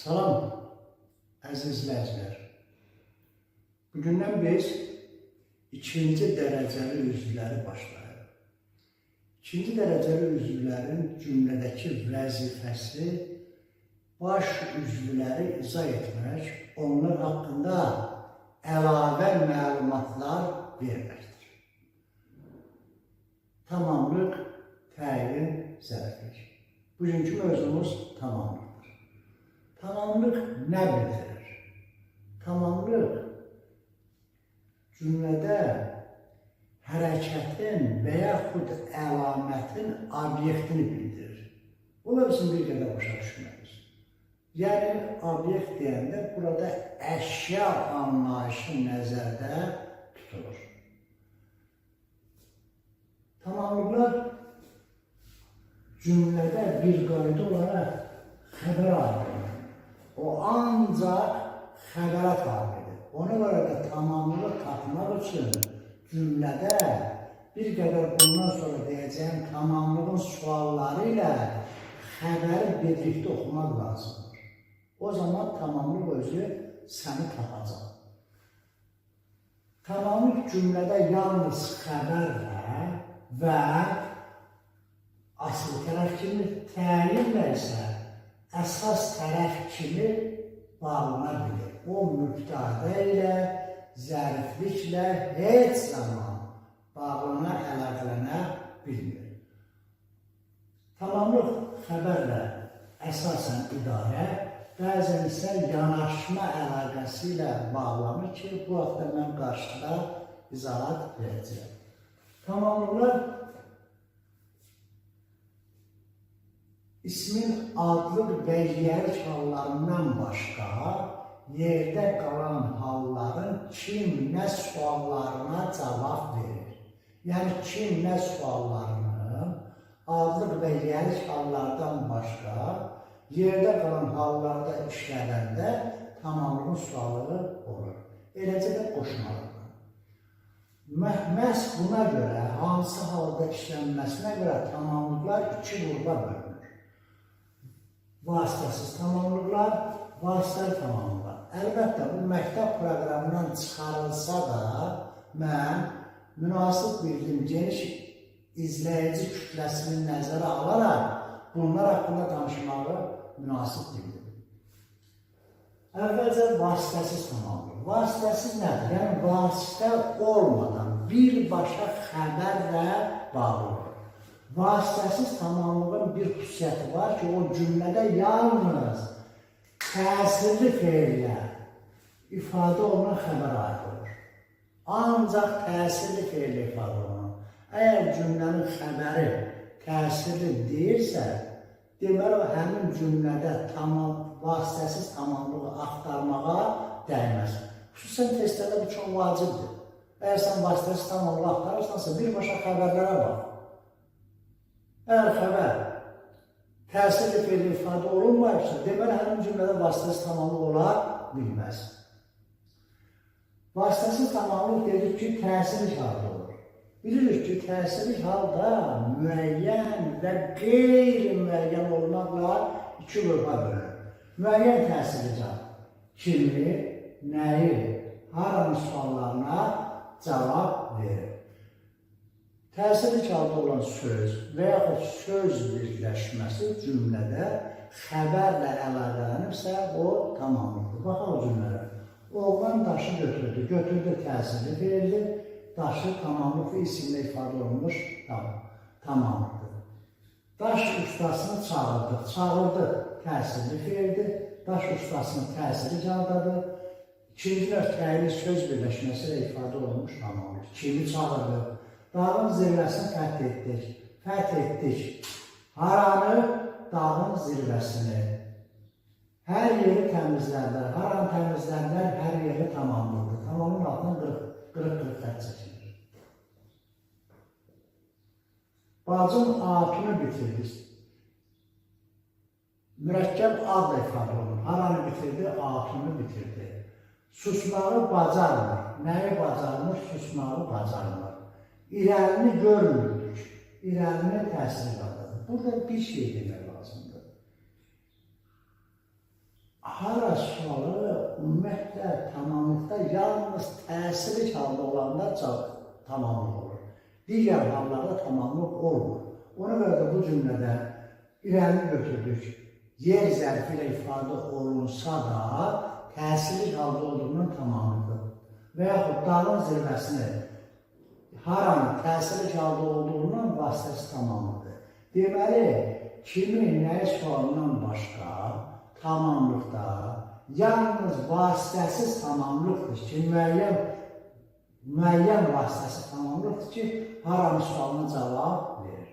Salam, əziz izləyicilər. Bugündən biz ikinci dərəcəli üzvləri başlayırıq. İkinci dərəcəli üzvlərin cümlədəki vəzifəsi baş üzvləri izah etmək, onlar haqqında əlavə məlumatlar verməkdir. Tamamlıq, təyin, zəriflik. Bugünkü mövzumuz tamamlıqdır. Tamamlıq nə bildirir? Tamamlıq cümlədə hərəkətin və yaxud əlamətin obyektini bildirir. Ola bizim bir qədər başa düşməyimiz. Yəni, obyekt deyəndə burada əşya anlayışı nəzərdə tutulur. Tamamlıqlar cümlədə bir qayda olaraq xəbər ayrılır. O ancaq xəbərə tabidir. Ona görə də tamamlığı tapmaq üçün cümlədə bir qədər bundan sonra deyəcəyim tamamlığın sualları ilə xəbəri birlikdə oxumaq lazımdır. O zaman tamamlıq özü səni tapacaq. Tamamlıq cümlədə yalnız xəbərlə və asıl tərəf kimi təyinlə isə əsas tərəf kimi bağlana bilir. O mübtədə ilə, zərifliklə heç zaman bağlana, əlaqələnə bilmir. Tamamlıq xəbərlə əsasən idarə, bəzən isə yanaşma əlaqəsi ilə bağlanır ki, bu haqda mən qarşıda izahat verəcəyəm. Tamamlıqlar ismin adlıq və yerlik hallarından başqa yerdə qalan halların kim nə suallarına cavab verir. Yəni, kim nə suallarının adlıq və yerlik hallardan başqa yerdə qalan hallarda işlədəndə tamamlığın sualı olur. Eləcə də qoşmalıdır. Məhz buna görə, hansı halda işlənməsinə görə tamamlıqlar iki qrupa bölünür. Vasitəsiz tamamlıqlar, vasitəli tamamlıqlar. Əlbəttə, bu məktəb proqramından çıxarılsa da, mən münasib bildiyim geniş izləyici kütləsini nəzərə alaraq bunlar haqqında danışmağı münasib bildim. Əvvəlcə vasitəsiz tamamlıq. Vasitəsiz nədir? Yəni, vasitə olmadan birbaşa xəbərlə bağlıdır. Vasitəsiz tamamlığın bir xüsusiyyəti var ki, o cümlədə yalnız təsirli feillə ifadə olunan xəbər ayrılır. Ancaq təsirli feillə ifadə olunan. Əgər cümlənin xəbəri təsirli deyirsə, deməli, həmin cümlədə vasitəsiz tamamlığı axtarmağa dəyməz. Xüsusən testlərdə bu çox vacibdir. Əgər sən vasitəsiz tamamlığı axtarırsansa, birbaşa xəbərlərə bax. Əgər xəbər təsirli feillə ifadə olunmayıbsa, deməli, həmin cümlədə vasitəsiz tamamlıq ola bilməz. Vasitəsiz tamamlıq dedik ki, təsirli halda olur. Bilirik ki, təsirli halda müəyyən və qeyri-müəyyən olmaqla iki qrupa bölünür. Müəyyən təsirli hal kimi, nəyi, haranın suallarına cavab verir. Təsirli halda olan söz və yaxud söz birləşməsi cümlədə xəbərlə əlaqələnibsə, o tamamlıqdır. Baxaq o cümlələr. Oğlan daşı götürdü. Götürdü təsirli feildir. Daşı tamamlıqlı isimlə ifadə olunmuş tamamlıqdır. Daş ustasını çağırdı. Çağırdı təsirli feildir. Daş ustasının təsirli haldadır. İkinci növ təyinli söz birləşməsi ilə ifadə olunmuş tamamlıqdır. Kimi çağırdı? Dağın zirvəsini fəth etdik. Fəth etdik. Haranı? Dağın zirvəsini. Hər yeri təmizlərlər. Haranı təmizlərlər, hər yeri tamamlıqdır. Tamamın altına qırıq-qırıq xətt çəkilir. Bacım atını bitirdi. Mürəkkəb adla ifadə olunur. Haranı bitirdi, atını bitirdi. Susmağı bacarmır. Nəyi bacarmır? Susmağı bacarmır. İrəlini görmürdük. İrəlini təsir qaldır. Burada bir şey demək lazımdır. hara sualı ümumiyyətlə tamamlıqda yalnız təsirli halda olanda tamamlıq olur. Digər hallarda tamamlıq olmur. Ona görə də bu cümlədə irəli götürdük. Yer zərfi ilə ifadə olunsa da təsirli halda olduğundan tamamlıqdır. Və yaxud dağın zirvəsini haranın təsirli halda olduğundan vasitəsi tamamlıqdır. Deməli, kimin nəyi sualından başqa tamamlıqda yalnız vasitəsiz tamamlıqdır ki, müəyyən vasitəsi tamamlıqdır ki, haranın sualına cavab verir.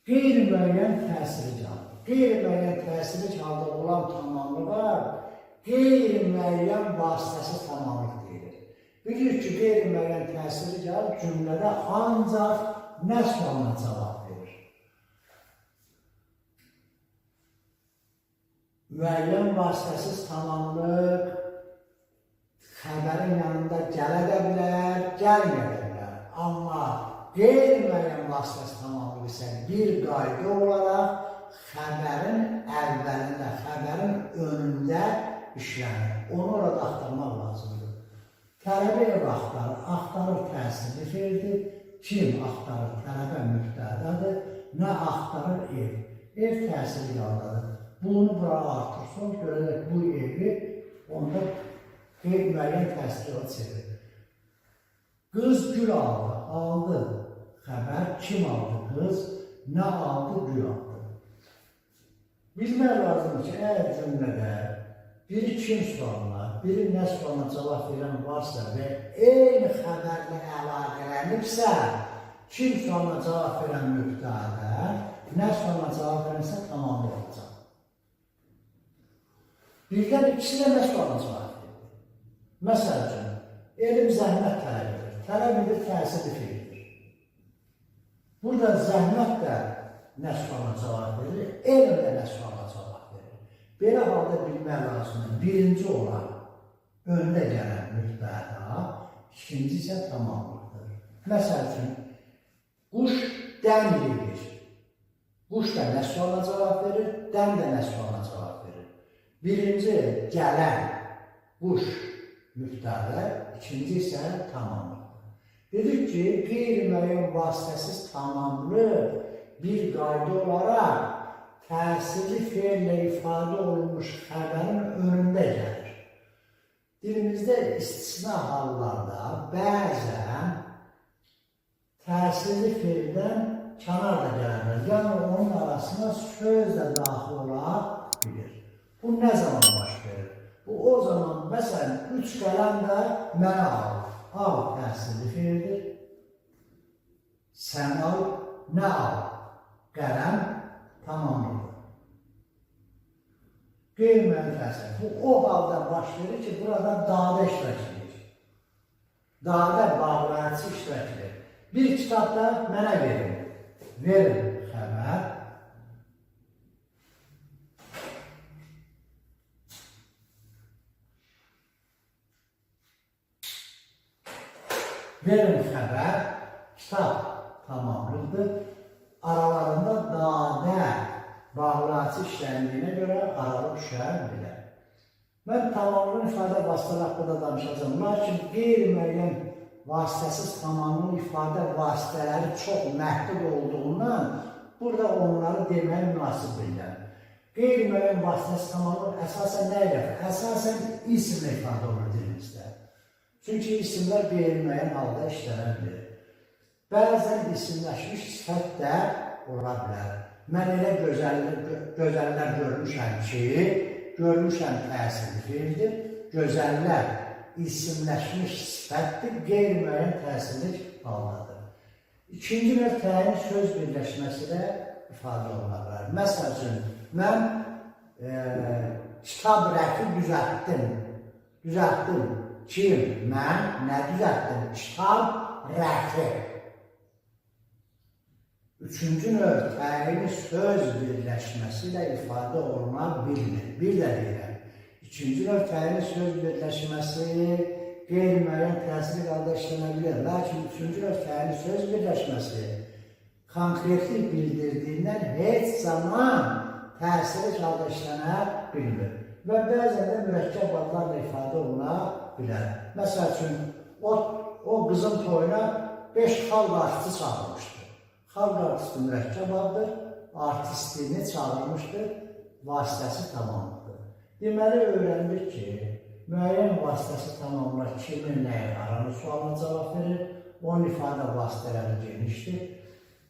Qeyri-müəyyən təsirli halda. Qeyri-müəyyən təsirli halda olan tamamlığa qeyri-müəyyən vasitəsiz tamamlıq deyilir. Bilirik ki, qeyri-müəyyən təsirli halda cümlədə ancaq nə sualına cavab verir? Müəyyən vasitəsiz tamamlıq xəbərin yanında gələ də bilər, gəlməyə də bilər. Amma qeyri-müəyyən vasitəsiz tamamlıq isə bir qayda olaraq xəbərin əvvəlində, xəbərin önündə işlənir. Onu orada axtarmaq lazımdır. Tələbə ev axtarır təsirli feildir. Kim axtarır? Tələbə mübtədədir. Nə axtarır? Ev. Ev təsirli haldadır. Bunu bura artırsın, görərək bu evi onda qeyri-müəyyən təsirli çevirir. Qız gül aldı, aldı. Xəbər kim aldı? Qız nə aldı? Gül aldı. Bilmək lazımdır ki, əgər cümlədə biri kim sualına, biri nə sualına cavab verən varsa və eyni xəbərlə əlaqələnibsə, kim sualına cavab verən mübtədə, nə sualına cavab verənsə tamamlı olacaq. Birdən ikisi də nə sualına cavab verir? Məsəl üçün, elm zəhmət tələb edir. Tələb edir təsirli feildir. Burada zəhmət də nə sualına cavab verir, elm də nə sualına cavab verir. Belə halda bilmək lazımdır. Birinci olan öndə gələn mübtəda, ikinci isə tamamlıqdır. Məsəl üçün, quş dən yeyir. Quş da nə sualına cavab verir, dən də nə sualına cavab verir. Birinci gələn quş mübtəda, ikinci isə tamamlıqdır. Dedik ki, qeyri-müəyyən vasitəsiz tamamlıq bir qayda olaraq təsirli feillə ifadə olunmuş xəbərin önündə gəlir. Dilimizdə istisna hallarda bəzən təsirli feildən kənar da gəlir. Yəni onun arasına söz də daxil ola bilir. Bu nə zaman baş verir? Bu o zaman, məsələn, 3 qələm də mənə al. Al təsirli feildir. Sən al, nə al? Qələm tamamlıdır. Qeyri-müəyyən təsir. Bu o halda baş verir ki, burada dada iştirak edir. Dada bağlayıcı iştirak edir. Bir kitabda mənə verin. Verin xəbər. Verin xəbər. Kitab tamamlıqdır. Aralarında dadə bağlayıcı işləndiyinə görə aralı düşə bilər. Mən tamamlığın ifadə vasitələri haqqında danışacağım. Lakin qeyri-müəyyən vasitəsiz tamamlığın ifadə vasitələri çox məhdud olduğundan burada onları deməyə münasib bilirəm. Qeyri-müəyyən vasitəsiz tamamlıq əsasən nə edir? Əsasən isimlə ifadə olur dilimizdə. Çünki isimlər qeyri-müəyyən halda işlənə bilir. Bəzən isimləşmiş sifət də ola bilər. Mən elə gözəllər görmüşəm ki, görmüşəm təsirli feildir. Gözəllər isimləşmiş sifətdir, qeyri-müəyyən təsirli haldadır. İkinci növ təyin söz birləşməsi də ifadə oluna bilər. Məsəl üçün, mən kitab rəfi düzəltdim. Düzəltdim. Kim? Mən nə düzəltdim? Kitab rəfi. Üçüncü növ təyini söz birləşməsi ilə ifadə oluna bilmir. Bir də deyirəm. İkinci növ təyini söz birləşməsi qeyri-müəyyən təsirli halda işlənə bilər. Lakin üçüncü növ təyini söz birləşməsi konkretlik bildirdiyindən heç zaman təsirli halda işlənə bilmir. Və bəzən də mürəkkəb adlarla ifadə oluna bilər. Məsəl üçün, o qızın toyuna 5 xalq artisti çağırmışdı. Xalq artisti mürəkkəb addır, artistini çağırmışdı, vasitəsi tamamdır. Deməli, öyrəndik ki, müəyyən vasitəsi tamamlar kimin nəyə qaranı sualına cavab verir, onun ifadə vasitələri genişdir.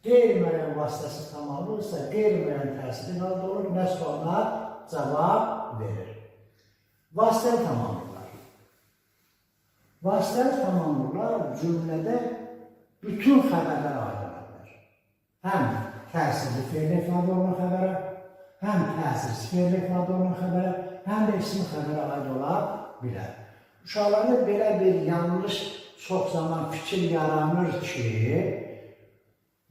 Qeyri-müəyyən vasitəsi tamamlırsa, qeyri-müəyyən təsirli halda olur, nə sualına cavab verir. Vasitəli tamamlıqlar. Vasitəli tamamlıqlar cümlədə bütün xəbərlər aydınlanır. Həm təsirli fe'li ifadə olunan xəbərə, həm təsirsiz fe'li ifadə olunan xəbərə, həm də isim xəbərə aid ola bilər. Uşaqlarda belə bir yanlış çox zaman fikir yaranır ki,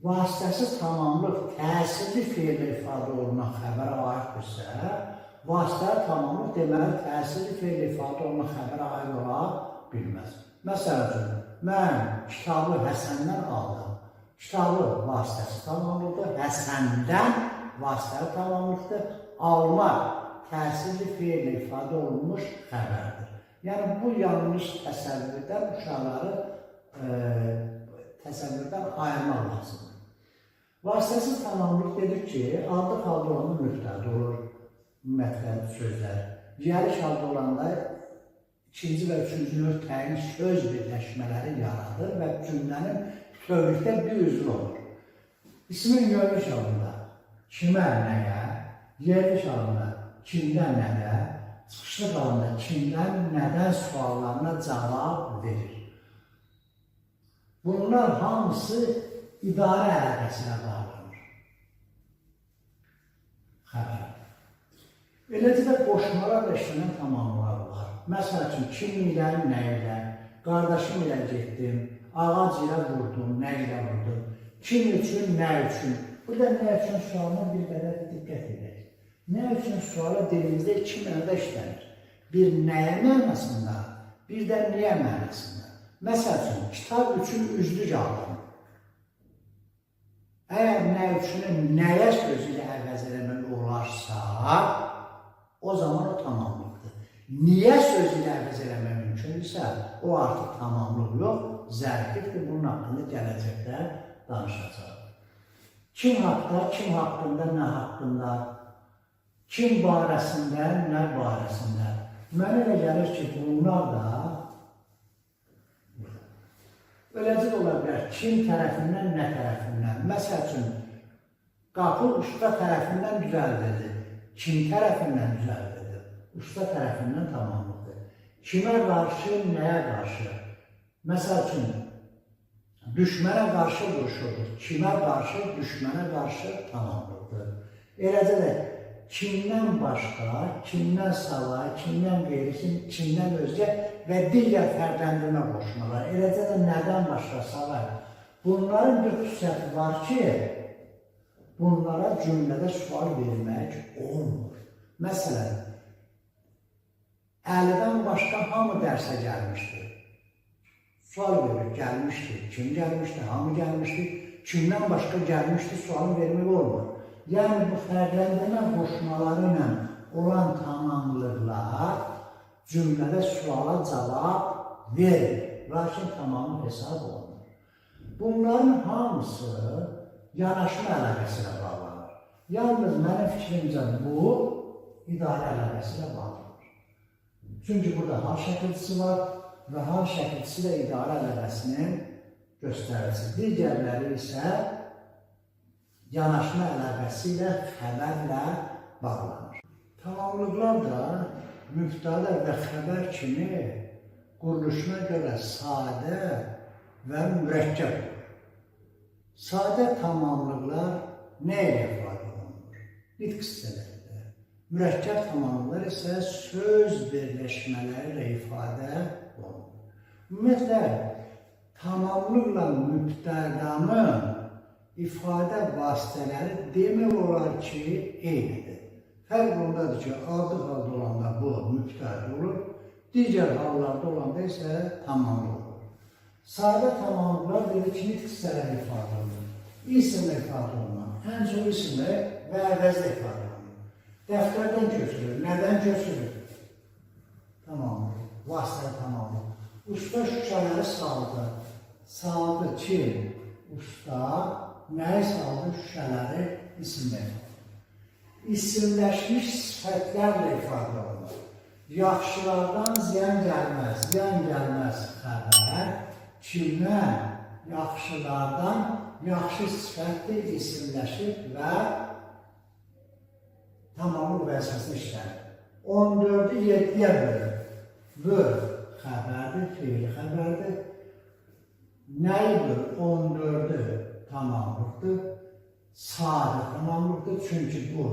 vasitəsiz tamamlıq təsirli fe'li ifadə olunan xəbərə aiddirsə, vasitəli tamamlıq deməli təsirli fe'li ifadə olunan xəbərə aid ola bilməz. Məsələn, mən kitabı Həsəndən aldım. Kitabı vasitəsi tamamlıqdır, Həsəndən vasitəli tamamlıqdır, almaq təsirli fe'li ifadə olunmuş xəbərdir. Yəni, bu yanlış təsəvvürdən uşaqları təsəvvürdən ayırmaq lazımdır. Vasitəsiz tamamlıq dedik ki, adlı halda olanda mübtəda olur, ümumiyyətlə sözlər. Gəliş halda olanda ikinci və üçüncü növ təyin söz birləşmələri yaradır və cümlənin bütövlükdə bir üzrü olur. İsmin görünüş halında kimə, nəyə, yerliş halında kimdən, nədə, çıxışlıq halında kimdən, nədən suallarına cavab verir. Bunlar hamısı idarə əlaqəsinə bağlanır. Xəbər. Eləcə də qoşmalarla işlənən tamamlar var. Məsəl üçün, kim ilə, nə ilə, qardaşım ilə getdim, ağac ilə vurdum, nə ilə vurdum, kim üçün, nə üçün. Burada nə üçün sualına bir qədər diqqət edək. Nə üçün sualı dilimizdə iki mənada işlənir. Bir nəyə mənasında, bir də niyə mənasında. Məsəl üçün, kitab üçün üzlük aldım. Əgər nə üçünü nəyə sözü ilə əvəz eləmək olarsa, o zaman o tamamlıqdır. Niyə sözü ilə əvəz eləmək mümkündürsə, o artıq tamamlıq yox, zərflikdir. Bunun haqqında gələcəkdə danışacaq. Kim haqda, kim haqqında, nə haqqında, kim barəsində, nə barəsində. Mənə elə gəlir ki, bunlar da beləcə də ola bilər. Kim tərəfindən, nə tərəfindən. Məsəl üçün, qapı usta tərəfindən düzəldildi. Kim tərəfindən düzəldildi? Usta tərəfindən tamamlıqdır. Kimə qarşı, nəyə qarşı? Məsəl üçün, düşmənə qarşı vuruşulur. Kimə qarşı, düşmənə qarşı tamamlıqdır. Eləcə də kimdən başqa, kimdən savay, kimdən qeyrisi, kimdən özgə və digər fərqləndirmə qoşmalar. Eləcə də nədən başqa savay. Bunların bir xüsusiyyəti var ki, bunlara cümlədə sual verilmək olmur. Məsələn, Əlidən başqa hamı dərsə gəlmişdir. Sual verir, gəlmişdir. Kim gəlmişdir, hamı gəlmişdir. Kimdən başqa gəlmişdir, sualı vermək olmur. Yəni, bu fərqləndirmə qoşmaları ilə olan tamamlıqlar cümlədə suala cavab verir. Lakin tamamlıq hesab olunur. Bunların hamısı yanaşma əlaqəsilə bağlanır. Yalnız mənim fikrimcə bu, idarə əlaqəsilə bağlanır. Çünki burada hal şəkilçisi var və hal şəkilçisi də idarə əlaqəsinin göstəricisi. Digərləri isə yanaşma əlaqəsi ilə xəbərlə bağlanır. Tamamlıqlar da mübtəda və xəbər kimi quruluşuna görə sadə və mürəkkəb olur. Sadə tamamlıqlar nə ilə ifadə olunur? Nitq hissələrində. Mürəkkəb tamamlıqlar isə söz birləşmələri ilə ifadə olunur. Ümumiyyətlə, tamamlıqla mübtədanın ifadə vasitələri demək olar ki, eynidir. Fərq ondadır ki, adlı halda olanda bu mübtəda olur, digər hallarda olanda isə tamamlıq olur. Sadə tamamlıqlar dedi ki, nitq hissələri ifadə olunur. İsimlə ifadə olunur, ən çox isimlə və əvəzlə ifadə olunur. Dəftərdən götürür. Nədən götürür? Tamamdır. Vasitə tamamdır. Usta şüşələri saldı. Saldı kim? Usta nəyi saldı? Şüşələri isimlər. İsimləşmiş sifətlərlə ifadə olunur. Yaxşılardan ziyan gəlməz. Ziyan gəlməz xəbər. Kimdən? Yaxşılardan yaxşı sifətli isimləşib və tamamı vəzifəsini işlədir. 14-ü 7-yə bölür. Böl xəbərdir, fiili xəbərdir. Nəyi böl? 14-ü tamamlıqdır. Sadə tamamlıqdır. Çünki bu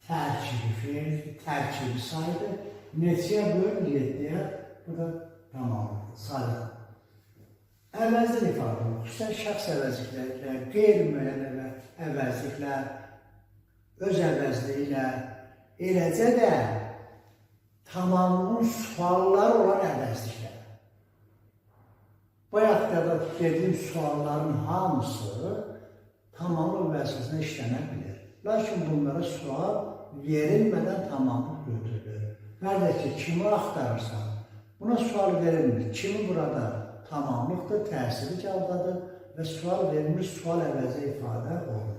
tərkibi fiildir, tərkibi saydır. Neçəyə böl? 7-yə. Bu da tamamlıqdır. Sadə. Əvəzli ifadə olunur. Xüsusən şəxs əvəzlikləri, qeyri-müəyyən əvəzliklər, öz əvəzliyi ilə, eləcə də tamamlığın sualları olan əvəzliklər. Bayaqda da dediyim sualların hamısı tamamlıq vəzifəsində işlənə bilir. Lakin bunlara sual verilmədən tamamlıq götürülür. Bəlkə ki, kimi axtarırsan, buna sual verilmir. Kimi burada tamamlıqdır, təsiri cavabdadır və sual verilmiş sual əvəzi ifadə olur.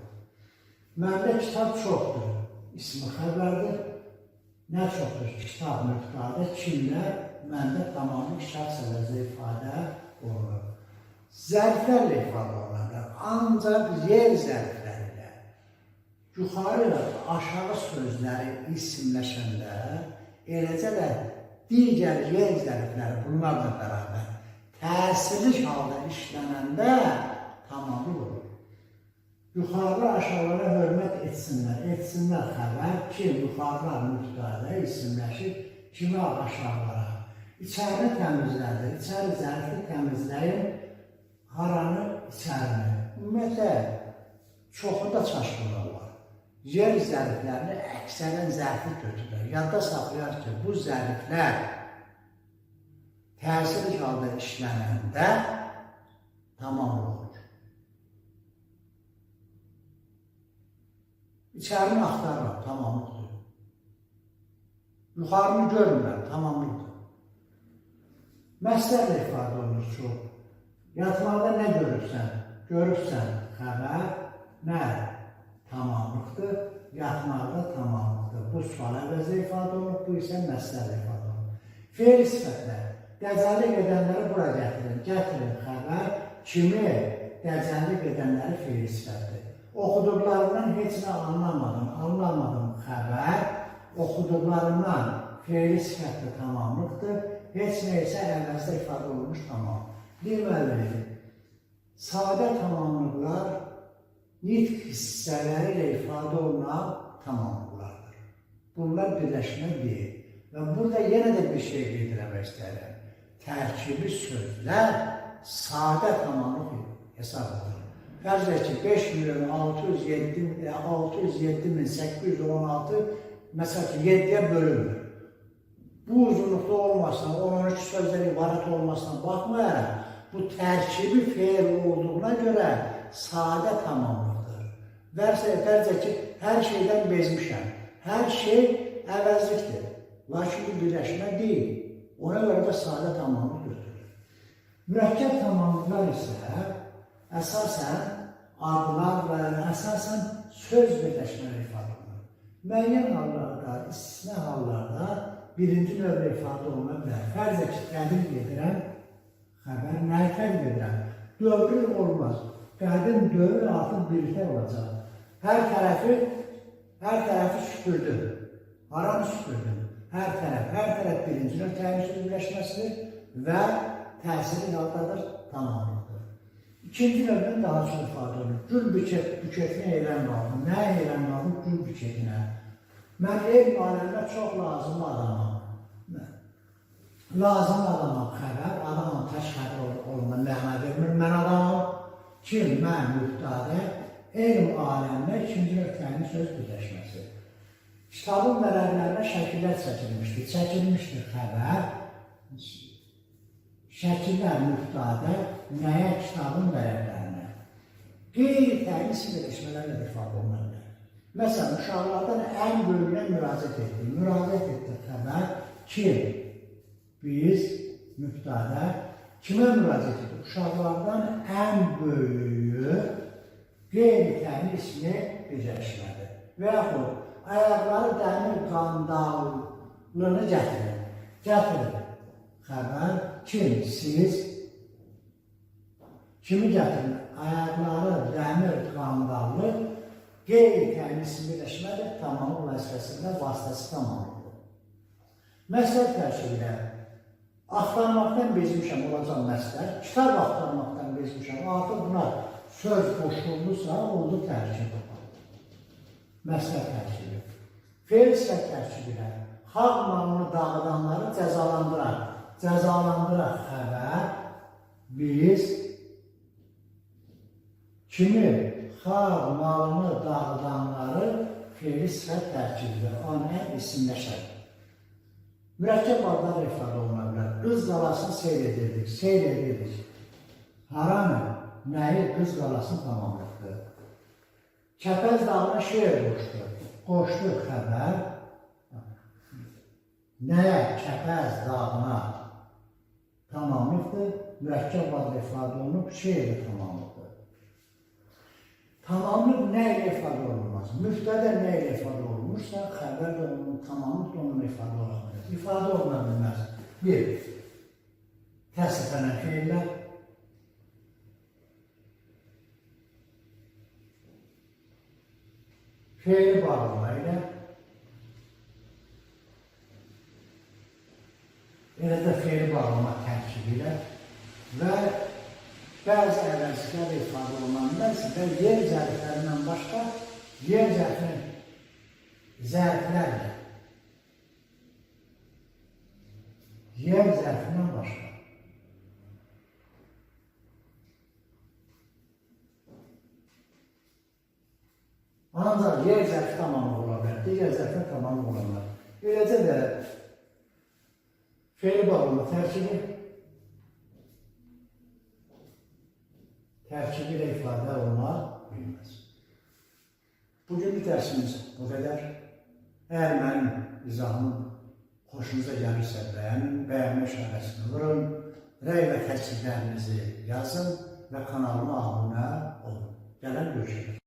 Məndə kitab çoxdur, ismi xəbərdir. Nə çoxdur? Kitab müqtada, kimdə? Məndə tamamlıq şəxs əvəzi ifadə olunur. Zərflərlə ifadə olunur. Ancaq yer zərflərlə yuxarı və aşağı sözləri isimləşəndə, eləcə də digər yer zərfləri bunlarla bərabər təsirli halda işlənəndə tamamlıq olur. Yuxarıda aşağılara hörmət etsinlər xəbər, kim yuxarılar müqtada isimləşib, kimi aşağılara. İçərini təmizlədir, içəri zərfi təmizləyin, haranı içərini. Ümumiyyətlə, çoxunda çaşqınlar var. Yer zərflərini əksərən zərfi götürür. Yadda saxlayar ki, bu zərflər təsirli halda işlənəndə tamamlıq olur. İçərini axtarırlar, tamamlıqdır. Yuxarını görmürlər, tamamlıqdır. Məslərlə ifadə olunur çox. Yatmaqda nə görürsən? Görürsən xəbər, nə? Tamamlıqdır. Yatmaqda tamamlıqdır. Bu sual əvəzlə ifadə olunur, bu isə məslərlə ifadə olunur. Feil sifətlər. Dəcəllik edənləri bura gətirin. Gətirin xəbər, kimi dəcəllik edənləri feil sifətdir. Oxuduqlarından heç nə anlamadım xəbər, oxuduqlarından feili sifətli tamamlıqdır, heç nə isə əvəzdə ifadə olunmuş tamam. Deməli, sadə tamamlıqlar nitq hissələri ilə ifadə olunan tamamlıqlardır. Bunlar birləşmə deyil. Və burada yenə də bir şey qeyd istəyirəm. Tərkibi sözlər sadə tamamlıq hesab edilir. Fərz edək ki, 5.607.816 məsəl ki, 7-yə bölünmür. Bu uzunluqda olmasına, 12 sözlər ibarət olmasına baxmayaraq, bu tərkibi feil olduğuna görə sadə tamamlıqdır. Fərz edək ki, hər şeydən bezmişəm. Hər şey əvəzlikdir. Lakin bu birləşmə deyil. Ona görə də sadə tamamlıq götürülür. Mürəkkəb tamamlıqlar isə əsasən adlar və əsasən söz birləşmələri ifadə olunur. Müəyyən hallarda, istisna hallarda birinci növdə ifadə oluna bilər. Fərz ki, qədim gedirəm, xəbər, nəyi fərq edirəm? Dövrün olmaz. Qədim dövr artıq birlikdə olacaq. Hər tərəfi süpürdüm. Haranı süpürdüm? Hər tərəf birinci növ təyin söz birləşməsidir və təsiri haldadır, tamamlıqdır. İkinci növdən daha çox ifadə olunur. Gül büketinə eylənməlidir. Nə eylənməlidir? Gül büketinə. Mən elm aləmdə çox lazımlı adamam. Lazımlı adamam xəbər, adamam təş xəbər olma məna vermir. Mən adamam, kim, mən, müqtadə, elm aləmdə ikinci növ təyin söz birləşməsi. Kitabın vərəqlərində şəkillər çəkilmişdir. Çəkilmişdir xəbər, şəkillər müqtadə, nəyə kitabın vərəqlərinə. Qeyri-təyin birləşmələrlə ifadə olunurlar. Məsələn, uşaqlardan ən böyüyünə müraciət etdik. Müraciət etdik xəbər kim? Biz mübtədə kimə müraciət etdik? Uşaqlardan ən böyüyü qeyri-təmin ismi becərişmədi. Və yaxud ayaqları dəmir qandallını gətirin. Gətirin. Xəbər kim? Siz kimi gətirin? Ayaqları dəmir qandallı qeyri-təmin ismi birləşmədir. Tamamı vəzifəsində vasitəsi tamamlıdır. Məsləhət tərkibində axtarmaqdan bezmişəm olacaq məsləhət. Kitab axtarmaqdan bezmişəm. Artıq buna söz qoşulursa, oldu tərkib. Məsləhət tərkibi. Fe'l sifət tərkibində xalq malını dağıdanları cəzalandıraq. Cəzalandıraq xəbər biz kimi xalq malını dağıdanları fe'l sifət tərkibidir. Anə isimləşər. Mürəkkəb adlar ifadə oluna bilər. Qız qalasını seyr edirdik, seyr edirdik. Haramı? Nəyi? Qız qalasını tamamlıqdır. Kəpəz dağına şeir qoşdu. Qoşdu xəbər. Nəyə? Kəpəz dağına tamamlıqdır. Mürəkkəb adlı ifadə olunub, şeir tamamlıqdır. Tamamlıq nə ilə ifadə olunmaz? Müftədə nə ilə ifadə olunmuşsa, xəbər də onun, tamamlıq da onun ifadə olunmaz. İfadə oluna bilməz. Bir, təsdiqlənən fe'llər. Fe'li bağlama ilə. Elə də fe'li bağlama tərkibi ilə. Və bəzi əvəzliklər ifadə olunanlar yer zərflərindən başqa, yer zərflərlə. Yer zərfindən başqa. Ancaq yer zərfi tamamı ola bilər, digər zərflər tamamı ola bilər. Eləcə də fe'li bağlama tərkibi ilə ifadə oluna bilməz. Bugünkü dərsimiz bu qədər. Əgər mənim izahım xoşunuza gəlirsə bəyənmə işarəsini vurun, rəy və təkliflərinizi yazın və kanalıma abunə olun. Gələn görüşürüz.